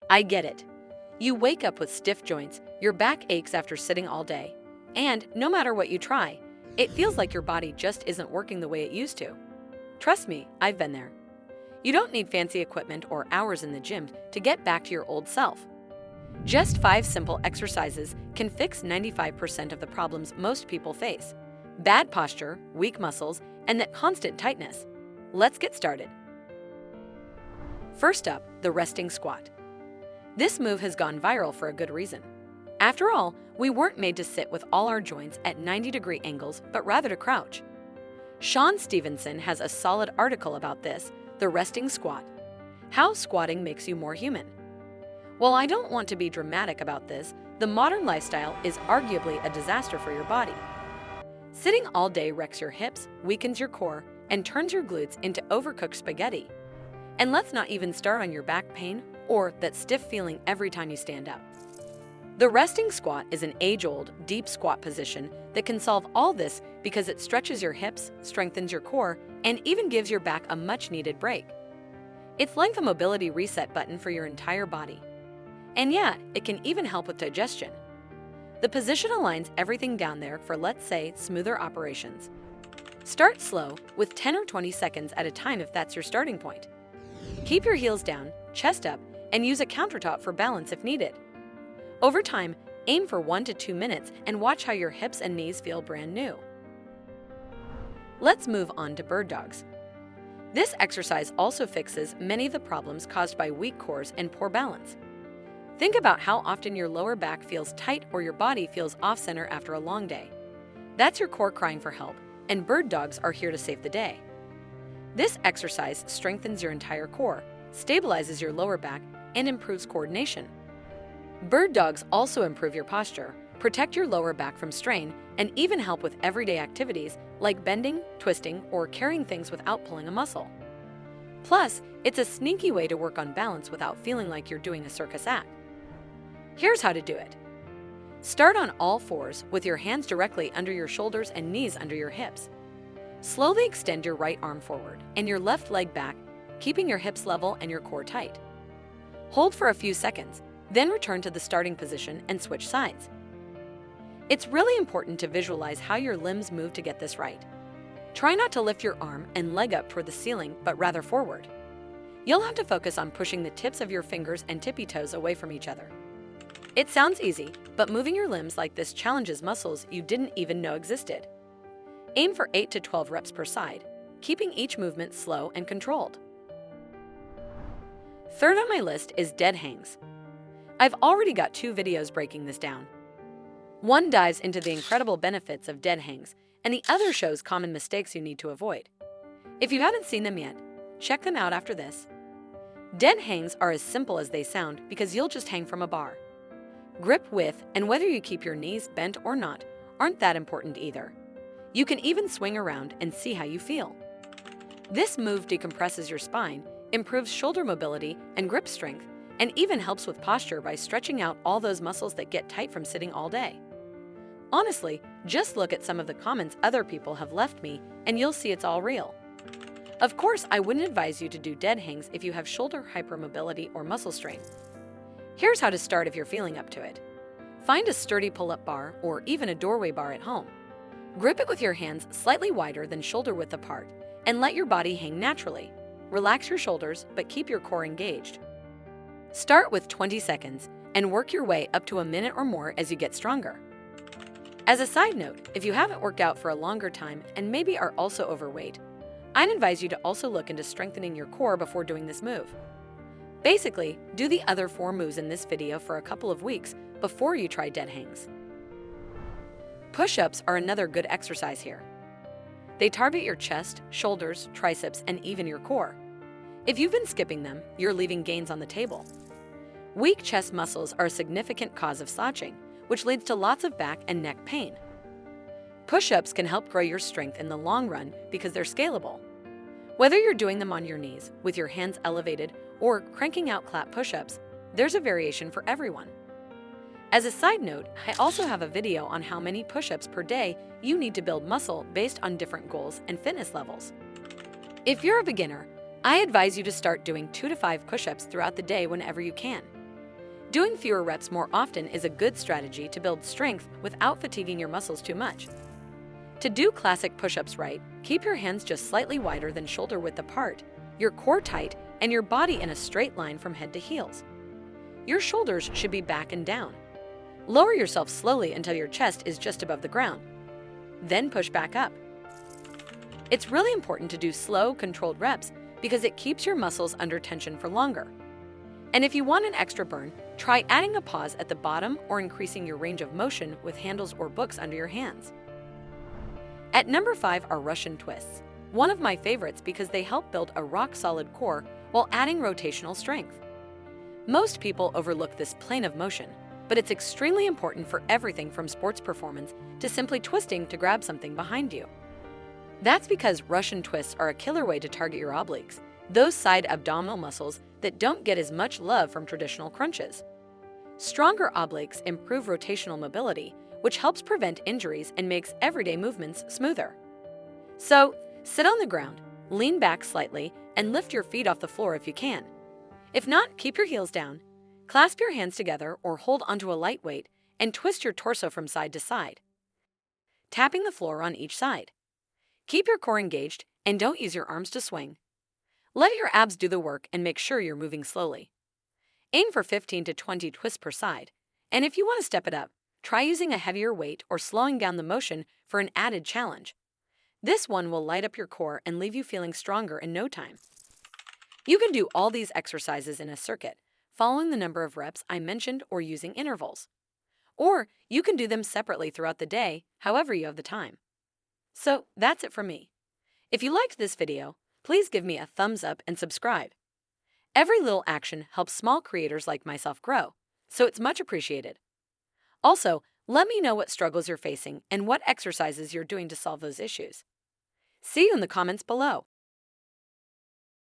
I get it. You wake up with stiff joints, your back aches after sitting all day, and no matter what you try, it feels like your body just isn't working the way it used to. Trust me, I've been there. You don't need fancy equipment or hours in the gym to get back to your old self. Just 5 simple exercises can fix 95% of the problems most people face: bad posture, weak muscles, and that constant tightness. Let's get started. First up, the resting squat. This move has gone viral for a good reason. After all, we weren't made to sit with all our joints at 90-degree angles, but rather to crouch. Sean Stevenson has a solid article about this, the resting squat: how squatting makes you more human. While I don't want to be dramatic about this, the modern lifestyle is arguably a disaster for your body. Sitting all day wrecks your hips, weakens your core, and turns your glutes into overcooked spaghetti. And let's not even start on your back pain or that stiff feeling every time you stand up. The resting squat is an age-old, deep squat position that can solve all this because it stretches your hips, strengthens your core, and even gives your back a much-needed break. It's like the mobility reset button for your entire body. And yeah, it can even help with digestion. The position aligns everything down there for, let's say, smoother operations. Start slow with 10 or 20 seconds at a time if that's your starting point. Keep your heels down, chest up, and use a countertop for balance if needed. Over time, aim for 1 to 2 minutes and watch how your hips and knees feel brand new. Let's move on to bird dogs. This exercise also fixes many of the problems caused by weak cores and poor balance. Think about how often your lower back feels tight or your body feels off-center after a long day. That's your core crying for help, and bird dogs are here to save the day. This exercise strengthens your entire core, stabilizes your lower back, and improves coordination. Bird dogs also improve your posture, protect your lower back from strain, and even help with everyday activities like bending, twisting, or carrying things without pulling a muscle. Plus, it's a sneaky way to work on balance without feeling like you're doing a circus act. Here's how to do it. Start on all fours with your hands directly under your shoulders and knees under your hips. Slowly extend your right arm forward and your left leg back, keeping your hips level and your core tight. Hold for a few seconds, then return to the starting position and switch sides. It's really important to visualize how your limbs move to get this right. Try not to lift your arm and leg up toward the ceiling, but rather forward. You'll have to focus on pushing the tips of your fingers and tippy toes away from each other. It sounds easy, but moving your limbs like this challenges muscles you didn't even know existed. Aim for 8 to 12 reps per side, keeping each movement slow and controlled. Third on my list is dead hangs. I've already got 2 videos breaking this down. One dives into the incredible benefits of dead hangs, and the other shows common mistakes you need to avoid. If you haven't seen them yet, check them out after this. Dead hangs are as simple as they sound because you'll just hang from a bar. Grip width and whether you keep your knees bent or not aren't that important either. You can even swing around and see how you feel. This move decompresses your spine, improves shoulder mobility and grip strength, and even helps with posture by stretching out all those muscles that get tight from sitting all day. Honestly, just look at some of the comments other people have left me and you'll see it's all real. Of course, I wouldn't advise you to do dead hangs if you have shoulder hypermobility or muscle strain. Here's how to start if you're feeling up to it. Find a sturdy pull-up bar or even a doorway bar at home. Grip it with your hands slightly wider than shoulder width apart and let your body hang naturally. Relax your shoulders, but keep your core engaged. Start with 20 seconds and work your way up to a minute or more as you get stronger. As a side note, if you haven't worked out for a longer time and maybe are also overweight, I'd advise you to also look into strengthening your core before doing this move. Basically, do the other 4 moves in this video for a couple of weeks before you try dead hangs. Push-ups are another good exercise here. They target your chest, shoulders, triceps, and even your core. If you've been skipping them, you're leaving gains on the table. Weak chest muscles are a significant cause of slouching, which leads to lots of back and neck pain. Push-ups can help grow your strength in the long run because they're scalable. Whether you're doing them on your knees, with your hands elevated, or cranking out clap push-ups, there's a variation for everyone. As a side note, I also have a video on how many push-ups per day you need to build muscle based on different goals and fitness levels. If you're a beginner, I advise you to start doing 2 to 5 push-ups throughout the day whenever you can. Doing fewer reps more often is a good strategy to build strength without fatiguing your muscles too much. To do classic push-ups right, keep your hands just slightly wider than shoulder width apart, your core tight, and your body in a straight line from head to heels. Your shoulders should be back and down. Lower yourself slowly until your chest is just above the ground. Then push back up. It's really important to do slow, controlled reps because it keeps your muscles under tension for longer. And if you want an extra burn, try adding a pause at the bottom or increasing your range of motion with handles or books under your hands. At number 5 are Russian twists, one of my favorites because they help build a rock-solid core while adding rotational strength. Most people overlook this plane of motion, but it's extremely important for everything from sports performance to simply twisting to grab something behind you. That's because Russian twists are a killer way to target your obliques, those side abdominal muscles that don't get as much love from traditional crunches. Stronger obliques improve rotational mobility, which helps prevent injuries and makes everyday movements smoother. So, sit on the ground, lean back slightly, and lift your feet off the floor if you can. If not, keep your heels down, clasp your hands together or hold onto a light weight, and twist your torso from side to side, tapping the floor on each side. Keep your core engaged and don't use your arms to swing. Let your abs do the work and make sure you're moving slowly. Aim for 15 to 20 twists per side, and if you want to step it up, try using a heavier weight or slowing down the motion for an added challenge. This one will light up your core and leave you feeling stronger in no time. You can do all these exercises in a circuit, following the number of reps I mentioned or using intervals. Or you can do them separately throughout the day, however you have the time. So that's it from me. If you liked this video, please give me a thumbs up and subscribe. Every little action helps small creators like myself grow, so it's much appreciated. Also, let me know what struggles you're facing and what exercises you're doing to solve those issues. See you in the comments below.